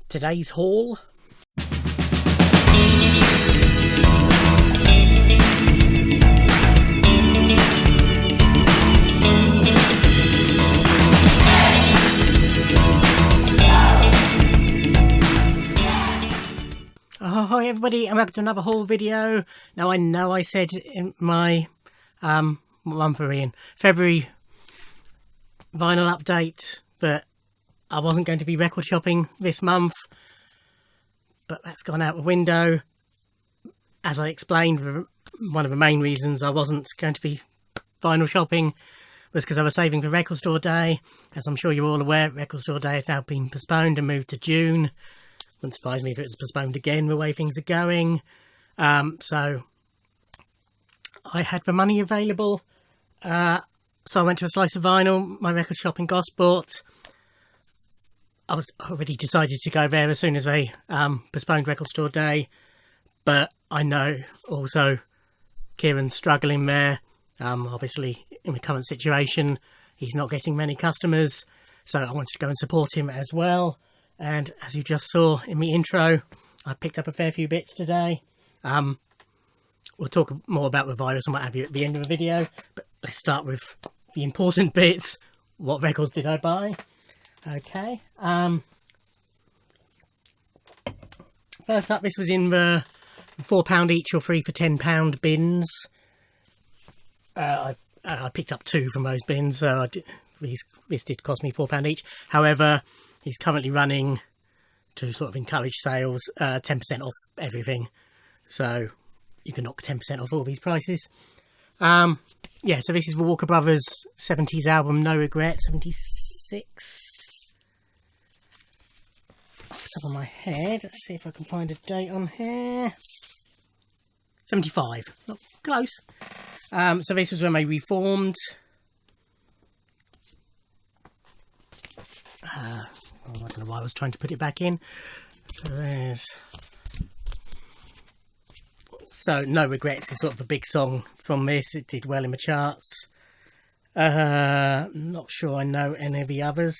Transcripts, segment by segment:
Today's haul. Oh, hi everybody, and welcome to another haul video. Now I know I said in my February vinyl update that I wasn't going to be record shopping this month, but that's gone out the window. As I explained, one of the main reasons I wasn't going to be vinyl shopping was because I was saving for Record Store Day. As I'm sure you're all aware, Record Store Day has now been postponed and moved to June. Wouldn't surprise me if it was postponed again the way things are going. So I had the money available. So I went to a Slice of Vinyl, my record shop in Gosport. I was already decided to go there as soon as they postponed Record Store Day. But I know also Kieron's struggling there. Obviously, in the current situation, he's not getting many customers. So I wanted to go and support him as well. And as you just saw in the intro, I picked up a fair few bits today. We'll talk more about the virus and what have you at the end of the video. But let's start with the important bits. What records did I buy? Okay. First up, this was in the £4 each or 3 for £10 bins. I picked up 2 from those bins, so this did cost me £4 each. However, he's currently running, to sort of encourage sales, 10% off everything. So you can knock 10% off all these prices. Yeah, so this is the Walker Brothers 70s album, No Regret, 76. Off the top of my head, let's see if I can find a date on here. 75, not close. So this was when they reformed. I don't know why I was trying to put it back in. So No Regrets is sort of a big song from this. It did well in the charts. Not sure I know any of the others.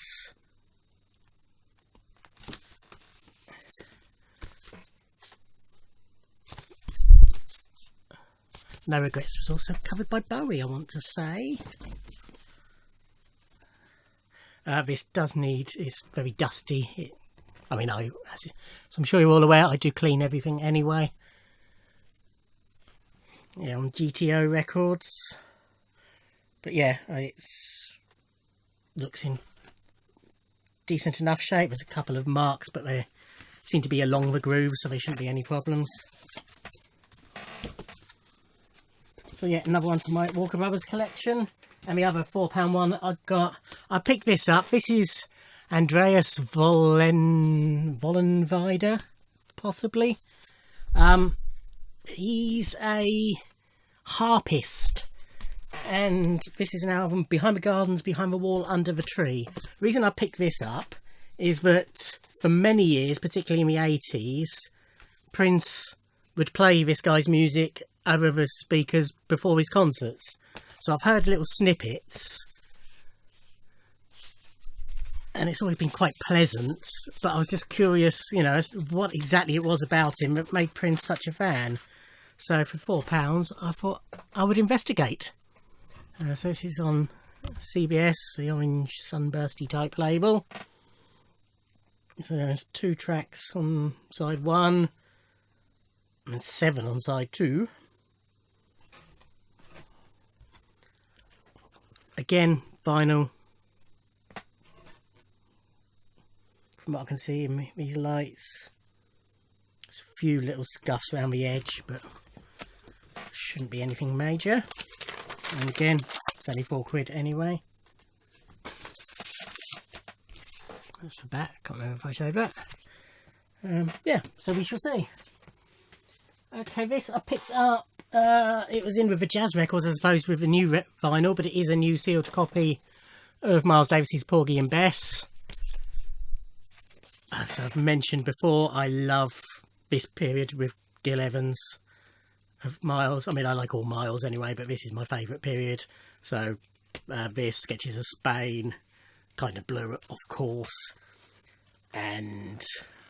No Regrets was also covered by Bowie, I want to say. This does need, it's very dusty. As I'm sure you're all aware, I do clean everything anyway. Yeah, on GTO records. But yeah, it looks in decent enough shape. There's a couple of marks, but they seem to be along the groove, so there shouldn't be any problems. So yeah, another one from my Walker Brothers collection. And the other £4 one I picked this up. This is Andreas Vollenweider, possibly. He's a harpist. And this is an album, Behind the Gardens, Behind the Wall, Under the Tree. The reason I picked this up is that for many years, particularly in the 80s, Prince would play this guy's music over the speakers before his concerts. So I've heard little snippets, and it's always been quite pleasant, but I was just curious, as to what exactly it was about him that made Prince such a fan. So for £4, I thought I would investigate. So this is on CBS, the orange sunbursty type label. So there's 2 tracks on side 1 and 7 on side 2. Again, vinyl. From what I can see in these lights, there's a few little scuffs around the edge, but shouldn't be anything major. And again, it's only £4 anyway. That's the back. Can't remember if I showed that. Yeah, so we shall see. Okay, this I picked up. It was in with the jazz records as opposed with the new vinyl, but it is a new sealed copy of Miles Davis's Porgy and Bess. As I've mentioned before, I love this period with Gil Evans of Miles. I mean, I like all Miles anyway, but this is my favourite period. So this, Sketches of Spain, Kind of Blue, of course, and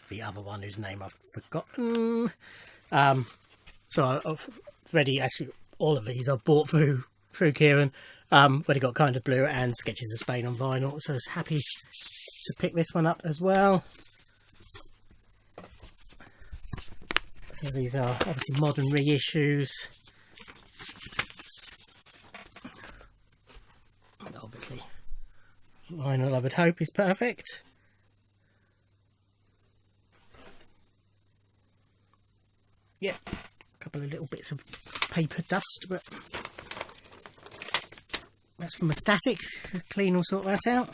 the other one whose name I've forgotten. So I've already, actually all of these I've bought through Kieron, but it got Kind of Blue and Sketches of Spain on vinyl, so I was happy to pick this one up as well. So these are obviously modern reissues. And obviously vinyl, I would hope, is perfect. Yep, a couple of little bits of paper dust, but that's from a static. Clean will sort that out.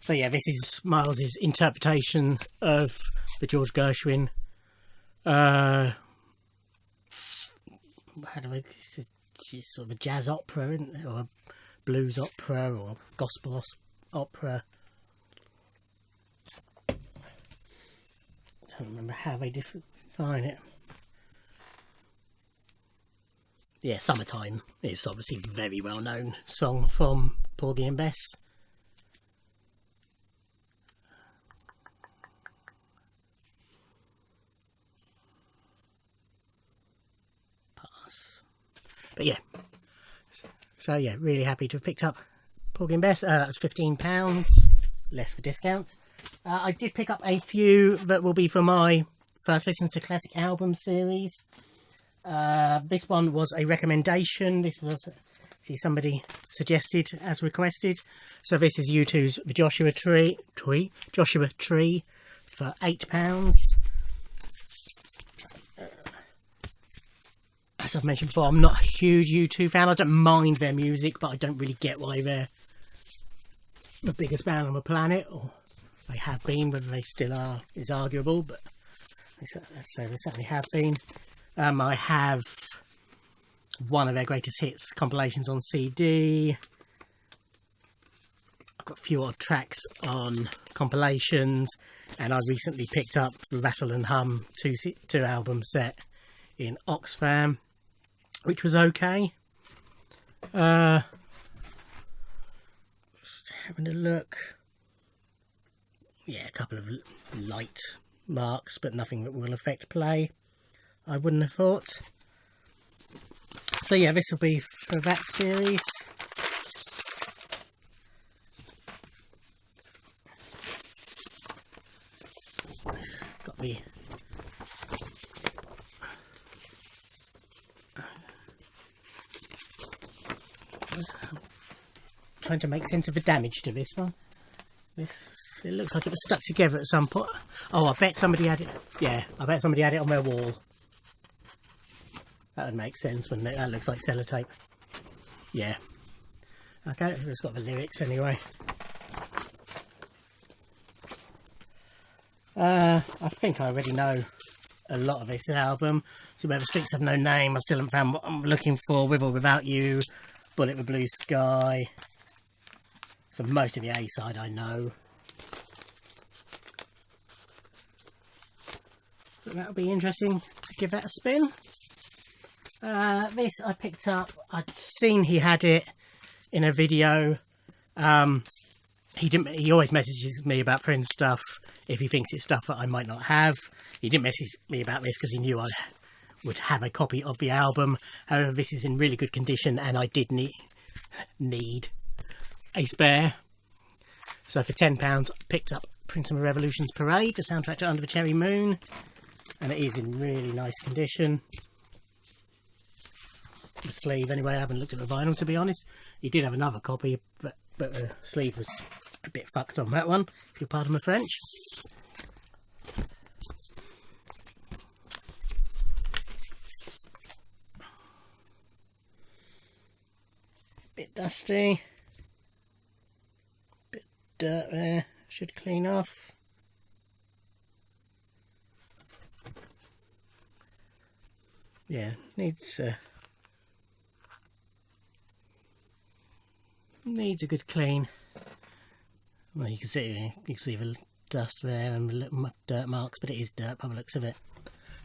So yeah, this is Miles's interpretation of the George Gershwin. How do I? It's sort of a jazz opera, isn't it? Or a blues opera, or gospel opera. I don't remember how they define it. Yeah, Summertime is obviously a very well known song from Porgy and Bess. But yeah, so yeah, really happy to have picked up Porgy and Bess. That was £15, less for discount. I did pick up a few that will be for my first listen to classic album series. This one was a recommendation. This was actually somebody suggested as requested. So this is U2's The Joshua Tree for £8. As I've mentioned before, I'm not a huge U2 fan. I don't mind their music, but I don't really get why they're the biggest band on the planet, or they have been. Whether they still are is arguable, but they certainly have been. I have one of their greatest hits compilations on CD. I've got a few odd tracks on compilations, and I recently picked up the Rattle and Hum two album set in Oxfam, which was okay. Just having a look. Yeah, a couple of light marks, but nothing that will affect play, I wouldn't have thought. So yeah, this will be for that series. Got the trying to make sense of the damage to this one. It looks like it was stuck together at some point. Oh, I bet somebody had it. Yeah, I bet somebody had it on their wall. That would make sense, wouldn't it? That looks like sellotape. Yeah. Okay, it's got the lyrics anyway. I think I already know a lot of this album. So where the Streets Have No Name, I still haven't found what I'm looking for. With or Without You, Bullet with Blue Sky. So most of the A side I know. So that'll be interesting to give that a spin. This I picked up. I'd seen he had it in a video. He always messages me about Prince stuff if he thinks it's stuff that I might not have. He didn't message me about this because he knew I would have a copy of the album. However, this is in really good condition, and I did need a spare. So for £10 I picked up Prince and the Revolution's Parade, the soundtrack to Under the Cherry Moon, and it is in really nice condition. The sleeve anyway, I haven't looked at the vinyl to be honest. He did have another copy, but the sleeve was a bit fucked on that one, if you'll pardon my French. Bit dusty. Bit dirt there, should clean off. Yeah, needs a good clean. Well, you can see the dust there and the little dirt marks, but it is dirt by the looks of it.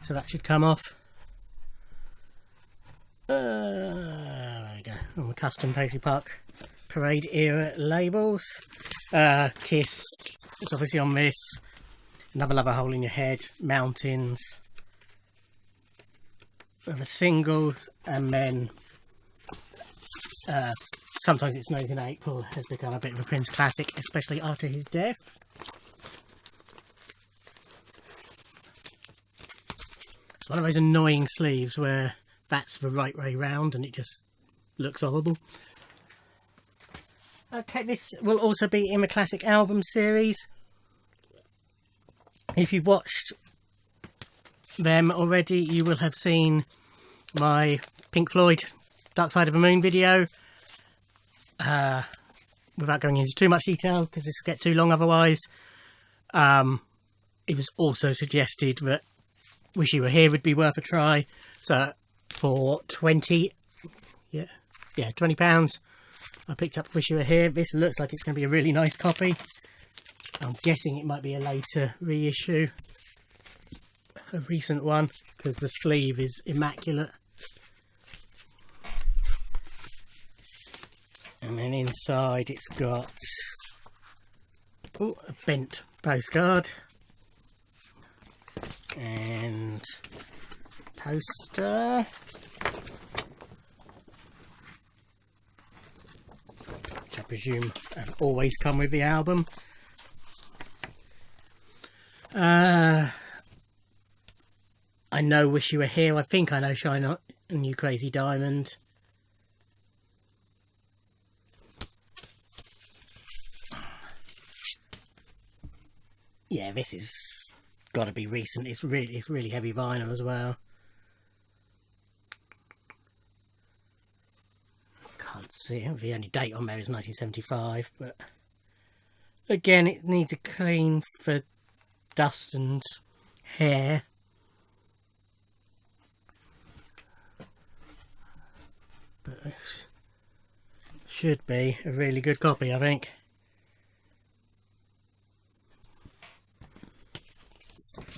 So that should come off. There we go. On the custom Paisley Park Parade era labels. Kiss, it's obviously on this. Another Love a Hole in Your Head, Mountains. We have a singles, and then Sometimes It's Snowing in April has become a bit of a Prince classic, especially after his death. It's one of those annoying sleeves where that's the right way round and it just looks horrible. Okay, this will also be in the classic album series. If you've watched them already, you will have seen my Pink Floyd Dark Side of the Moon video. Without going into too much detail, because this will get too long otherwise. It was also suggested that Wish You Were Here would be worth a try. So for £20, £20, I picked up Wish You Were Here. This looks like it's going to be a really nice copy. I'm guessing it might be a later reissue, a recent one, because the sleeve is immaculate. And then inside it's got a bent postcard and poster. Which I presume have always come with the album. I know Wish You Were Here. I think I know Shine On You Crazy Diamond. Yeah, this has got to be recent. It's really heavy vinyl as well. Can't see it. The only date on there is 1975, but again, it needs a clean for dust and hair. But it should be a really good copy, I think.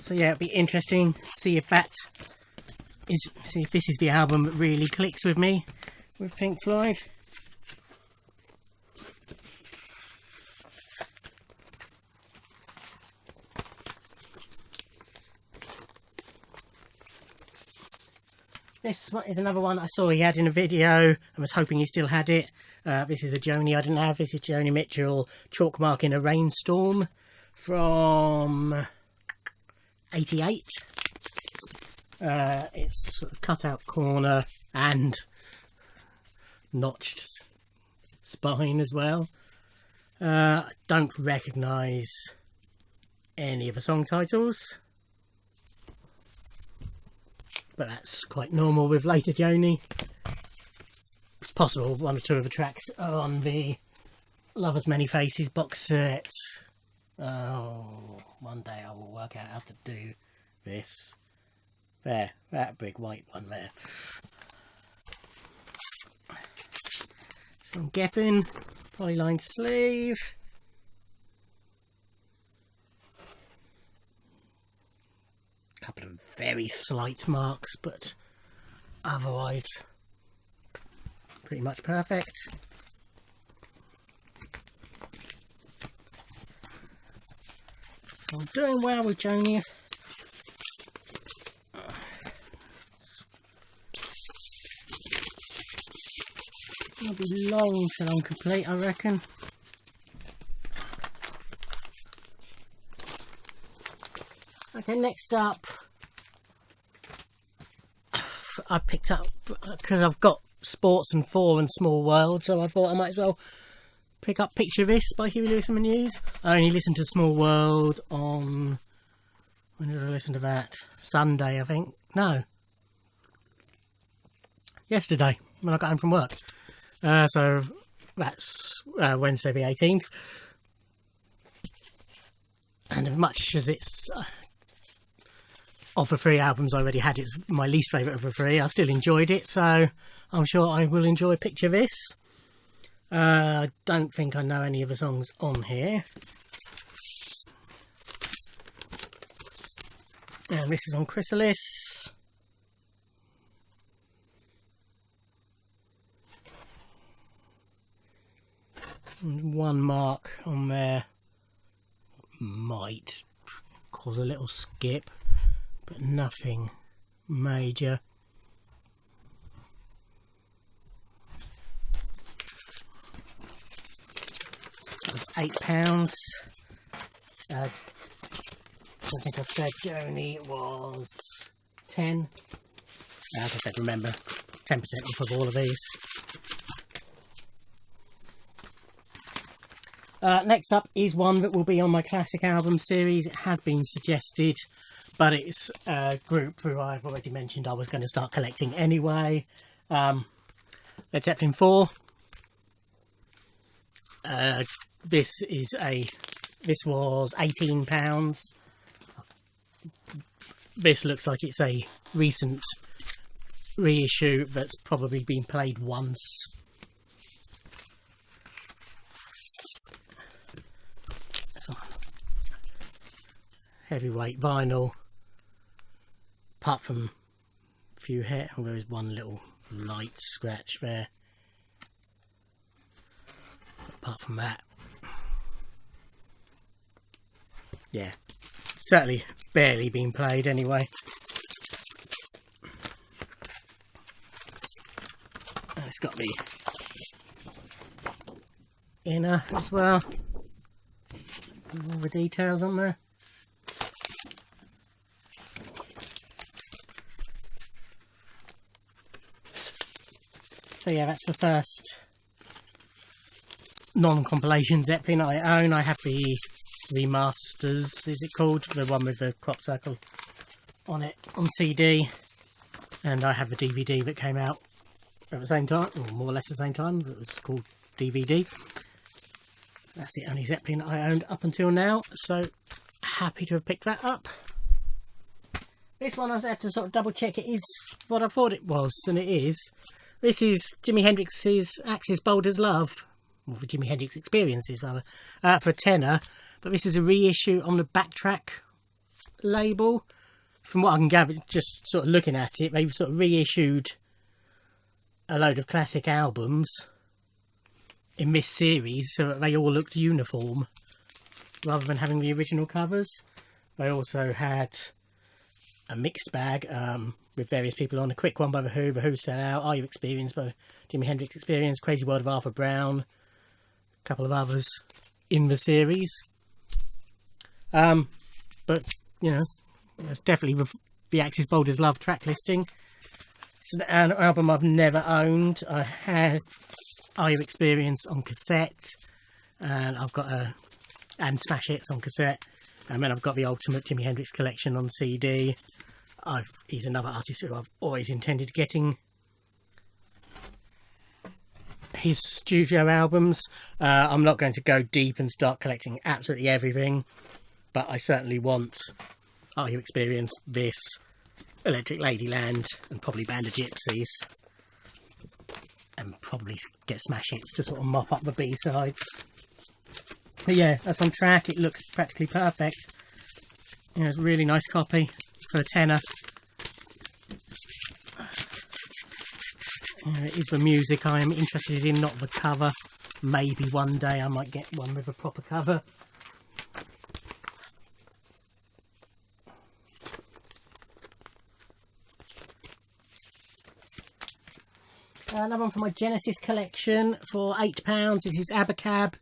So yeah, it'll be interesting to see if this is the album that really clicks with me with Pink Floyd. This is another one I saw he had in a video and was hoping he still had it. This is a Joni I didn't have. This is Joni Mitchell, Chalk Mark in a Rainstorm from 88. It's sort of cut out corner and notched spine as well. I don't recognise any of the song titles, but that's quite normal with later Joni. It's possible one or two of the tracks are on the Lovers Many Faces box set. Oh, one day I will work out how to do this. There, that big white one there. Some Geffen, polylined sleeve. Couple of very slight marks, but otherwise pretty much perfect. I'm doing well with Joni. It'll be long till I'm complete, I reckon. Okay, next up, I picked up, because I've got Sports and 4 and Small World, so I thought I might as well pick up Picture This by Huey Lewis and the News. I only listened to Small World on, when did I listen to that? Sunday, I think. No. Yesterday, when I got home from work. So that's Wednesday the 18th. And as much as it's of the 3 albums I already had, it's my least favourite of the 3. I still enjoyed it, so I'm sure I will enjoy Picture This. I don't think I know any of the songs on here. And this is on Chrysalis. And one mark on there might cause a little skip, but nothing major. That was £8. I think I said Joni was 10. As I said, remember, 10% off of all of these. Next up is one that will be on my classic album series. It has been suggested, but it's a group who I've already mentioned I was going to start collecting anyway. Led Zeppelin 4. This was £18. This looks like it's a recent reissue that's probably been played once. Some heavyweight vinyl, apart from a few hair. Oh, there is one little light scratch there. Apart from that, yeah, certainly barely been played anyway. And it's got the inner as well, all the details on there. So yeah, that's the first non-compilation Zeppelin I own. I have the remasters, is it called? The one with the crop circle on it on CD. And I have the DVD that came out at the same time, or more or less the same time. It was called DVD. That's the only Zeppelin I owned up until now, so happy to have picked that up. This one I had to sort of double check it is what I thought it was, and it is. This is Jimi Hendrix's Axis Bold as Love, or for Jimi Hendrix Experiences rather, for a tenner. But this is a reissue on the Backtrack label. From what I can gather, just sort of looking at it, they've sort of reissued a load of classic albums in this series so that they all looked uniform rather than having the original covers. They also had a mixed bag with various people on. A Quick One by The Who Sell Out, Are You Experienced by Jimi Hendrix Experience, Crazy World of Arthur Brown, a couple of others in the series. But, you know, it's definitely the Axis Bold as Love track listing. It's an album I've never owned. I had Are You Experienced on cassette, and I've got and Smash Hits on cassette, and then I've got the Ultimate Jimi Hendrix Collection on CD. He's another artist who I've always intended getting his studio albums. I'm not going to go deep and start collecting absolutely everything, but I certainly want Are You Experienced, this, Electric Ladyland, and probably Band of Gypsies, and probably get Smash Hits to sort of mop up the B-sides. But yeah, that's on track. It looks practically perfect. You know, it's a really nice copy for a tenner. It is the music I am interested in, not the cover. Maybe one day I might get one with a proper cover. Another one from my Genesis collection for £8. This is Abacab.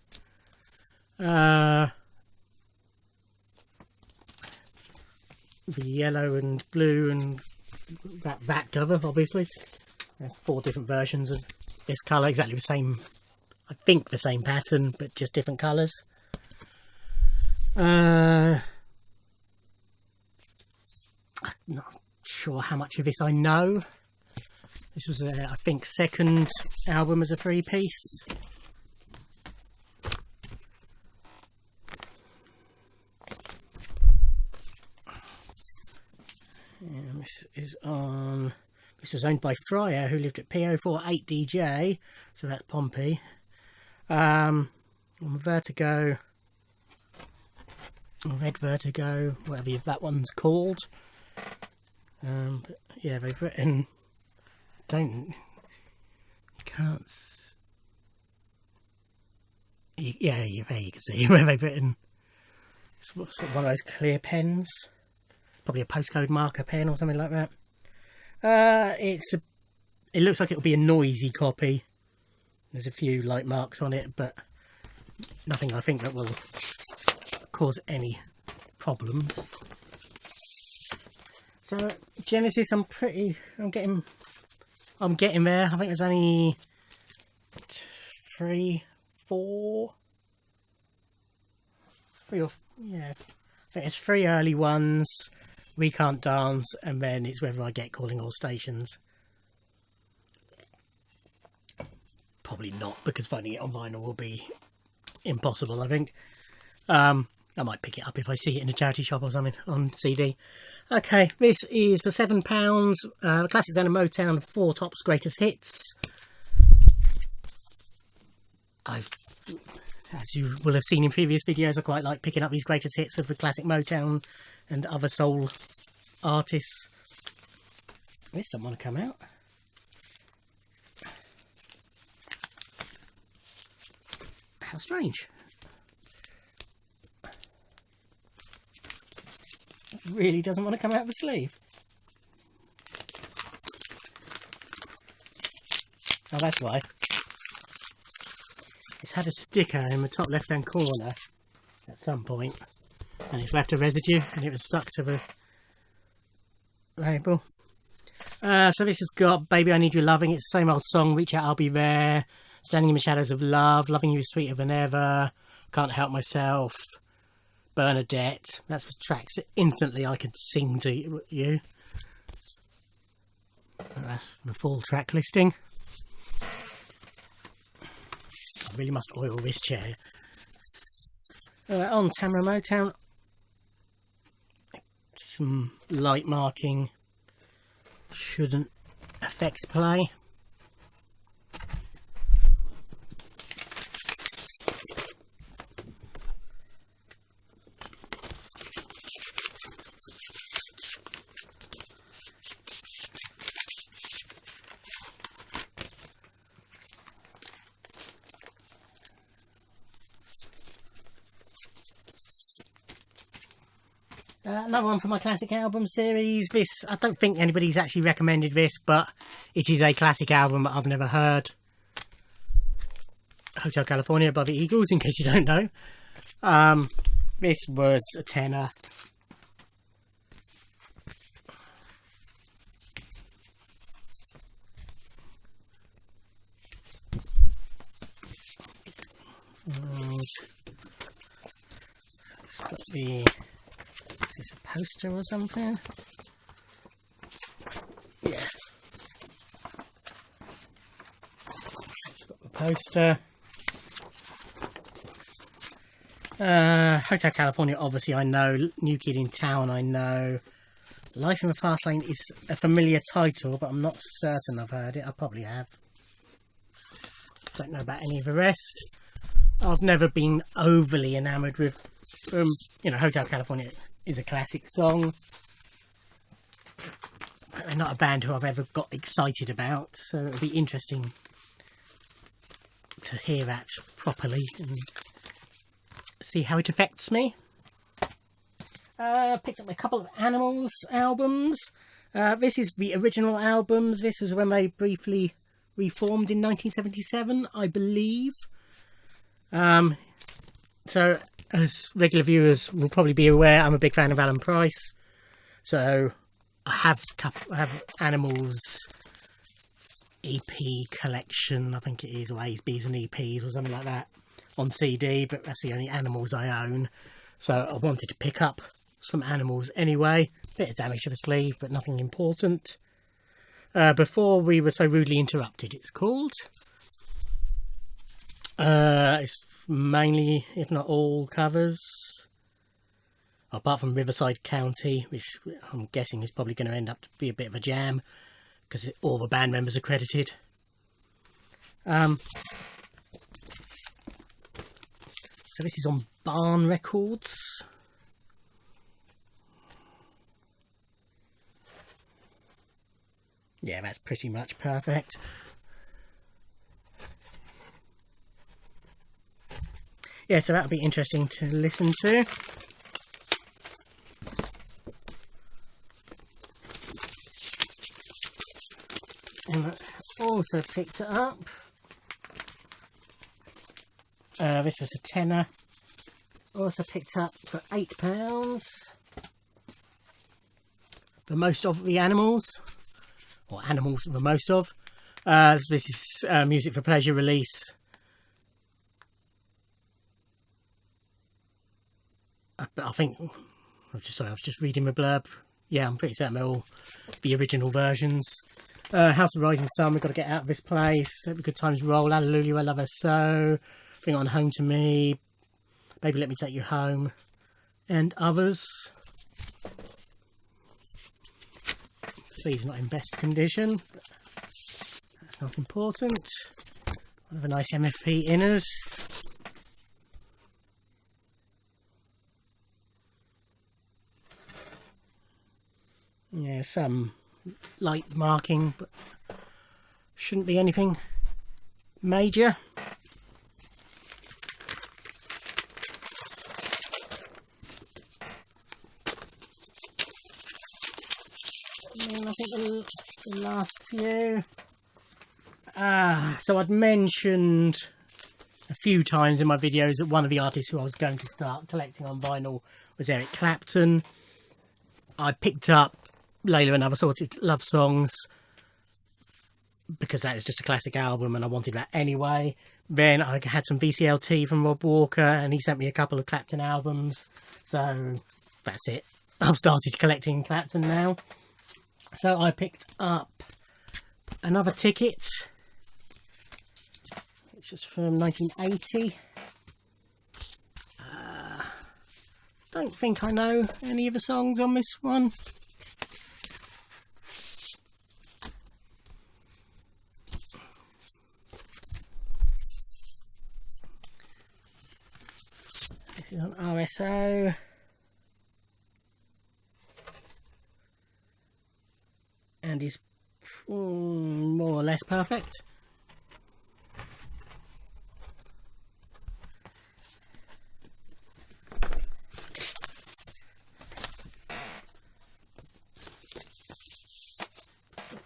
The yellow and blue and that back cover, obviously. There's 4 different versions of this colour, exactly the same, I think the same pattern, but just different colours. I'm not sure how much of this I know. This was, I think, second album as a 3-piece. And this was owned by Fryer, who lived at P048DJ, so that's Pompey. On Vertigo, or Red Vertigo, whatever that one's called. But yeah, they've written. Yeah, there you can see where they've written. It's sort of one of those clear pens, probably a postcode marker pen or something like that. It looks like it'll be a noisy copy. There's a few light marks on it, but nothing I think that will cause any problems. So Genesis, I'm getting there. I think there's only 3 or 4. Yeah, I think there's 3 early ones. We Can't Dance, and then it's Whether I Get Calling All Stations. Probably not, because finding it on vinyl will be impossible, I think. I might pick it up if I see it in a charity shop or something on CD. Okay, this is for £7. Classics and Motown 4 Tops Greatest Hits. As you will have seen in previous videos, I quite like picking up these greatest hits of the classic Motown and other soul artists. This doesn't want to come out. How strange. It really doesn't want to come out of the sleeve. Oh, that's why. It's had a sticker in the top left hand corner at some point, and it's left a residue and it was stuck to the label. So this has got Baby I Need You Loving. It's the same old song, Reach Out I'll Be There, Standing in the Shadows of Love, Loving You Sweeter Than Ever, Can't Help Myself, Bernadette. That's the tracks that instantly I could sing to you. That's the full track listing. I really must oil this chair. On Tamara Motown, some light marking shouldn't affect play. Another one for my classic album series. This, I don't think anybody's actually recommended this, but it is a classic album that I've never heard. Hotel California by the Eagles, in case you don't know. This was a tenner. It's got the... Is this a poster or something? Yeah. It's got the poster. Hotel California, obviously I know. New Kid in Town, I know. Life in the Fast Lane is a familiar title, but I'm not certain I've heard it. I probably have. Don't know about any of the rest. I've never been overly enamoured with, Hotel California is a classic song. They're not a band who I've ever got excited about, so it'll be interesting to hear that properly and see how it affects me. Picked up a couple of Animals albums. This is the original albums. This was when they briefly reformed in 1977, I believe. So, as regular viewers will probably be aware, I'm a big fan of Alan Price. So, I have Animals EP collection, I think it is, or A's, B's and EPs or something like that on CD, but that's the only Animals I own. So, I wanted to pick up some Animals anyway. Bit of damage to the sleeve, but nothing important. Before We Were So Rudely Interrupted, it's called. It's mainly, if not all, covers, apart from Riverside County, which I'm guessing is probably going to end up to be a bit of a jam because all the band members are credited. So this is on Barn Records. Yeah, that's pretty much perfect. yeah, so that'll be interesting to listen to. And I also picked it up. This was a tenner. Also picked up for £8. The Most of the Animals, or Animals the Most of. This is Music for Pleasure release. I think, I was just reading my blurb. Yeah, I'm pretty certain they're all the original versions. House of Rising Sun, We've Got to Get Out of This Place, Let the Good Times Roll, Hallelujah, I Love Her So, Bring On Home to Me, Baby Let Me Take You Home, and others. Sleeve's not in best condition, but that's not important. One of the nice MFP inners. Yeah, some light marking, but shouldn't be anything major. And I think the last few. So I'd mentioned a few times in my videos that one of the artists who I was going to start collecting on vinyl was Eric Clapton. I picked up Layla and Other Sorted Love Songs because that is just a classic album and I wanted that anyway. Then I had some VCLT from Rob Walker and he sent me a couple of Clapton albums. So that's it. I've started collecting Clapton now. So I picked up Another Ticket, which is from 1980. Don't think I know any of the songs on this one. This is on RSO. And is more or less perfect.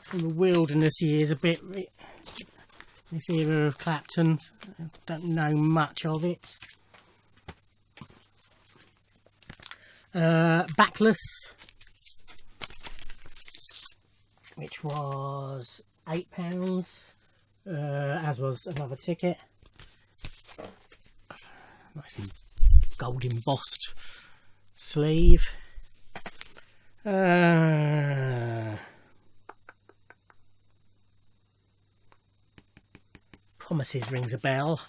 From the wilderness years a bit, this era of Clapton, I don't know much of it. Backless, which was £8, as was Another Ticket. Nice and gold embossed sleeve. Promises rings a bell.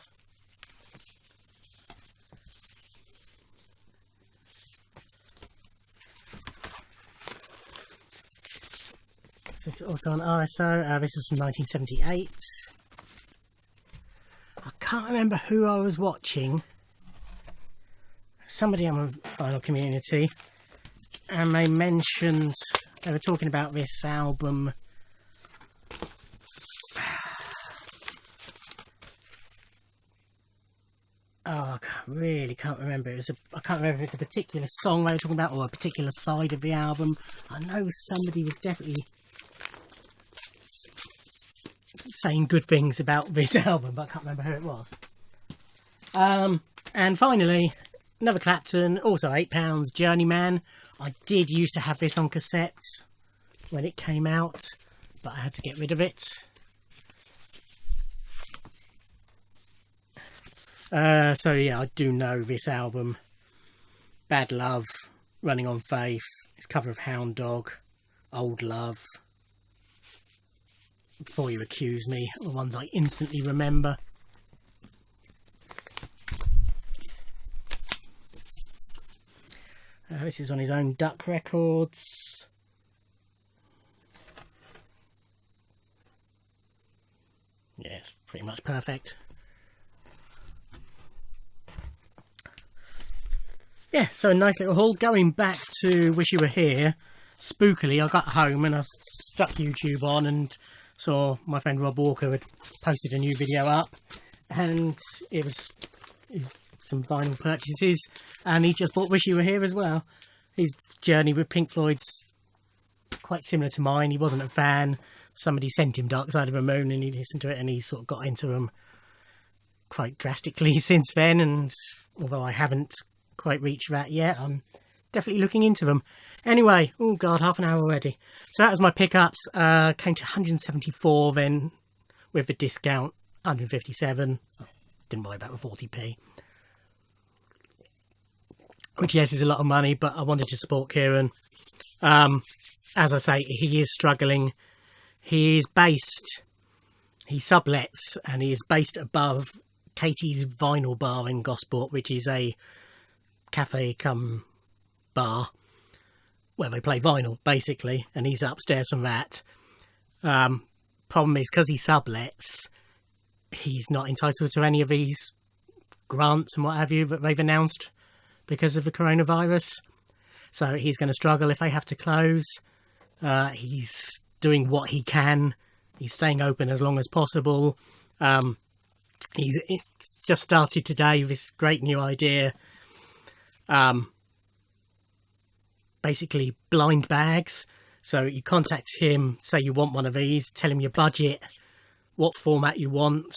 This is also on RSO. This was from 1978. I can't remember who I was watching. Somebody on the vinyl community, and they mentioned they were talking about this album. Oh, I really can't remember. I can't remember if it's a particular song they were talking about or a particular side of the album. I know somebody was definitely saying good things about this album, but I can't remember who it was. And finally, another Clapton, also £8, Journeyman. I did used to have this on cassette when it came out, but I had to get rid of it. So yeah, I do know this album. Bad Love, Running on Faith, its cover of Hound Dog, Old Love, Before You Accuse Me, the ones I instantly remember. This is on his own Duck Records. Yeah, it's pretty much perfect. Yeah, so a nice little haul. Going back to Wish You Were Here, spookily I got home and I stuck YouTube on and saw my friend Rob Walker had posted a new video up, and it was his some vinyl purchases, and he just bought Wish You Were Here as well. His journey with Pink Floyd's quite similar to mine. He wasn't a fan. Somebody sent him Dark Side of the Moon and he listened to it, and he sort of got into them quite drastically since then. And although I haven't quite reached that yet, I'm definitely looking into them. Anyway, oh god, half an hour already. So that was my pickups. Came to 174 then with the discount, 157. Didn't worry about the 40p. Which, yes, is a lot of money, but I wanted to support Kieron. As I say, he is struggling. He sublets, and he is based above Katie's Vinyl Bar in Gosport, which is a cafe cum bar where they play vinyl, basically, and he's upstairs from that. Problem is, because he sublets, he's not entitled to any of these grants and what have you that they've announced because of the coronavirus. So he's going to struggle if they have to close. He's doing what he can. He's staying open as long as possible. He's just started today this great new idea. Basically blind bags. So you contact him, say you want one of these, tell him your budget, what format you want,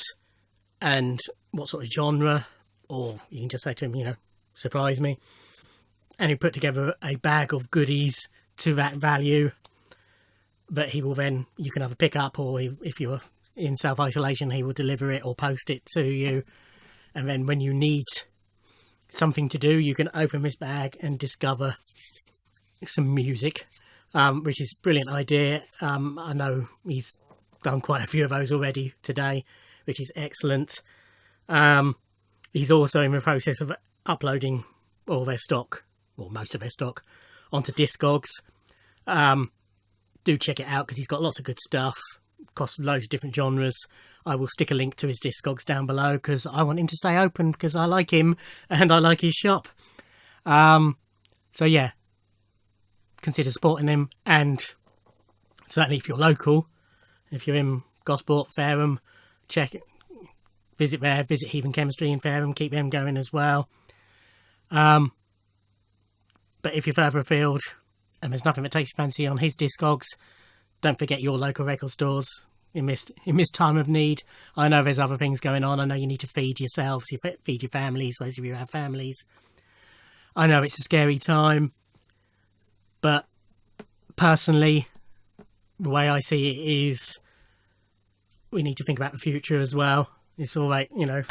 and what sort of genre, or you can just say to him, you know, surprise me. And he put together a bag of goodies to that value that he will then, you can either pick up, or if you're in self-isolation, he will deliver it or post it to you. And then when you need something to do, you can open this bag and discover some music, which is a brilliant idea. I know he's done quite a few of those already today, which is excellent. He's also in the process of uploading all their stock, or most of their stock, onto Discogs. Do check it out because he's got lots of good stuff, across loads of different genres. I will stick a link to his Discogs down below because I want him to stay open because I like him and I like his shop. So yeah, consider supporting him, and certainly if you're local, if you're in Gosport, Fareham, visit there, visit Heathen Chemistry in Fareham, keep them going as well. But if you're further afield and there's nothing that takes your fancy on his Discogs, don't forget your local record stores in this time of need. I know there's other things going on. I know you need to feed yourselves, you feed your families, those of you who have families. I know it's a scary time, but personally, the way I see it is we need to think about the future as well. It's all right, you know,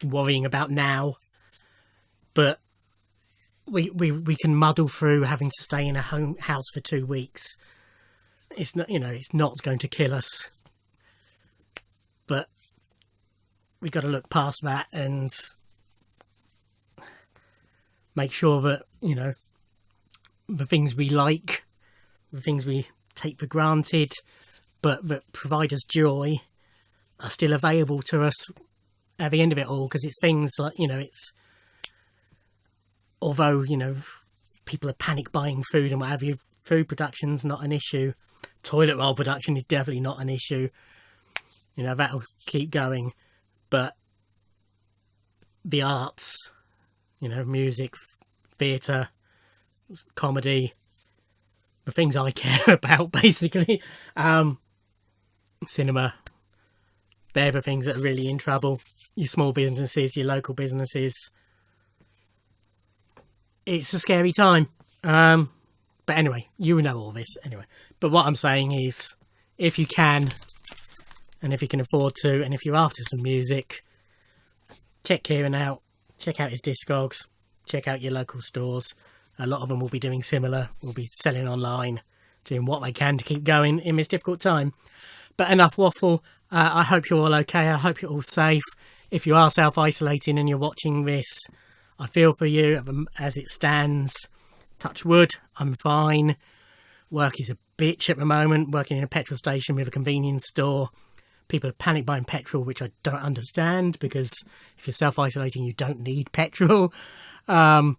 worrying about now, but we can muddle through having to stay in a house for 2 weeks. It's not, you know, it's not going to kill us, but we got to look past that and make sure that, you know, the things we like, the things we take for granted, but that provide us joy, are still available to us at the end of it all. Because it's things like, you know, it's, although, you know, people are panic buying food and what have you, food production's not an issue. Toilet roll production is definitely not an issue. You know, that'll keep going. But the arts, you know, music, theatre, comedy, the things I care about, basically, cinema, they're the things that are really in trouble. Your small businesses, your local businesses. It's a scary time. But anyway, you know all this anyway. But what I'm saying is, if you can, and if you can afford to, and if you're after some music, check Kieron out. Check out his Discogs. Check out your local stores. A lot of them will be doing similar. Will be selling online, doing what they can to keep going in this difficult time. But enough waffle. I hope you're all okay. I hope you're all safe. If you are self-isolating and you're watching this, I feel for you as it stands. Touch wood, I'm fine. Work is a bitch at the moment, working in a petrol station with a convenience store. People are panic buying petrol, which I don't understand, because if you're self-isolating, you don't need petrol. And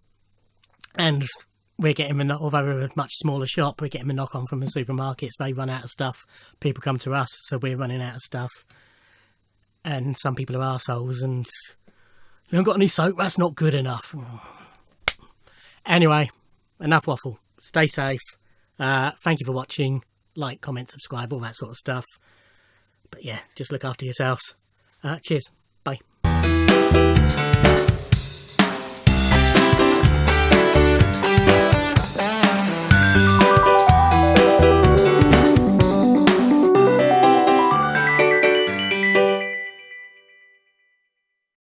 we're getting although we're a much smaller shop, we're getting a knock-on from the supermarkets. They run out of stuff. People come to us, so we're running out of stuff. And some people are arseholes and, You haven't got any soap? That's not good enough. Anyway, enough waffle. Stay safe. Thank you for watching. Like, comment, subscribe, all that sort of stuff. But yeah, just look after yourselves. Cheers. Bye.